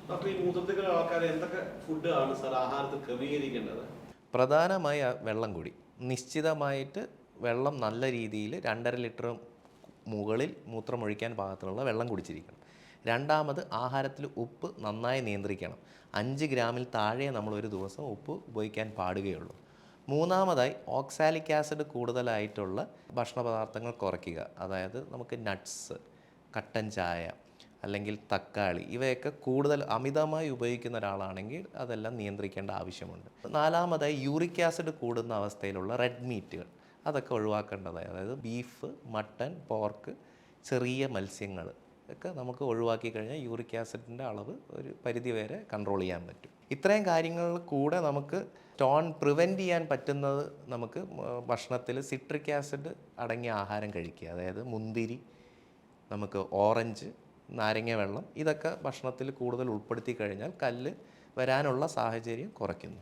Doctor, ഈ മൂത്രത്തിലുള്ള ആൾക്കാർ എന്തൊക്കെ ഫുഡ് ആണ് സാർ ആഹാരത്തിൽ ക്രമീകരിക്കേണ്ടത്? പ്രധാനമായി വെള്ളം കൂടി നിശ്ചിതമായിട്ട് വെള്ളം നല്ല രീതിയിൽ 2.5 ലിറ്റർ മുകളിൽ മൂത്രമൊഴിക്കാൻ പാകത്തിലുള്ള വെള്ളം കുടിച്ചിരിക്കണം. രണ്ടാമത്, ആഹാരത്തിൽ ഉപ്പ് നന്നായി നിയന്ത്രിക്കണം. 5 ഗ്രാമിൽ താഴെ നമ്മൾ ഒരു ദിവസം ഉപ്പ് ഉപയോഗിക്കാൻ പാടുകയുള്ളൂ. മൂന്നാമതായി, ഓക്സാലിക് ആസിഡ് കൂടുതലായിട്ടുള്ള ഭക്ഷണ പദാർത്ഥങ്ങൾ കുറയ്ക്കുക. അതായത് നമുക്ക് നട്ട്സ്, കട്ടൻ ചായ അല്ലെങ്കിൽ തക്കാളി ഇവയൊക്കെ കൂടുതൽ അമിതമായി ഉപയോഗിക്കുന്ന ഒരാളാണെങ്കിൽ അതെല്ലാം നിയന്ത്രിക്കേണ്ട ആവശ്യമുണ്ട്. നാലാമതായി, യൂറിക് ആസിഡ് കൂടുന്ന അവസ്ഥയിലുള്ള റെഡ് മീറ്റുകൾ അതൊക്കെ ഒഴിവാക്കേണ്ടതായി. അതായത് ബീഫ്, മട്ടൺ, പോർക്ക്, ചെറിയ മത്സ്യങ്ങൾ ഒക്കെ നമുക്ക് ഒഴിവാക്കി കഴിഞ്ഞാൽ യൂറിക് ആസിഡിൻ്റെ അളവ് ഒരു പരിധി വരെ കൺട്രോൾ ചെയ്യാൻ പറ്റും. ഇത്രയും കാര്യങ്ങളിൽ കൂടെ നമുക്ക് സ്റ്റോൺ പ്രിവെൻറ്റ് ചെയ്യാൻ പറ്റുന്നത് നമുക്ക് ഭക്ഷണത്തിൽ സിട്രിക് ആസിഡ് അടങ്ങിയ ആഹാരം കഴിക്കുക. അതായത് മുന്തിരി, നമുക്ക് ഓറഞ്ച്, നാരങ്ങ വെള്ളം ഇതൊക്കെ ഭക്ഷണത്തിൽ കൂടുതൽ ഉൾപ്പെടുത്തി കഴിഞ്ഞാൽ കല്ല് വരാനുള്ള സാഹചര്യം കുറയ്ക്കുന്നു.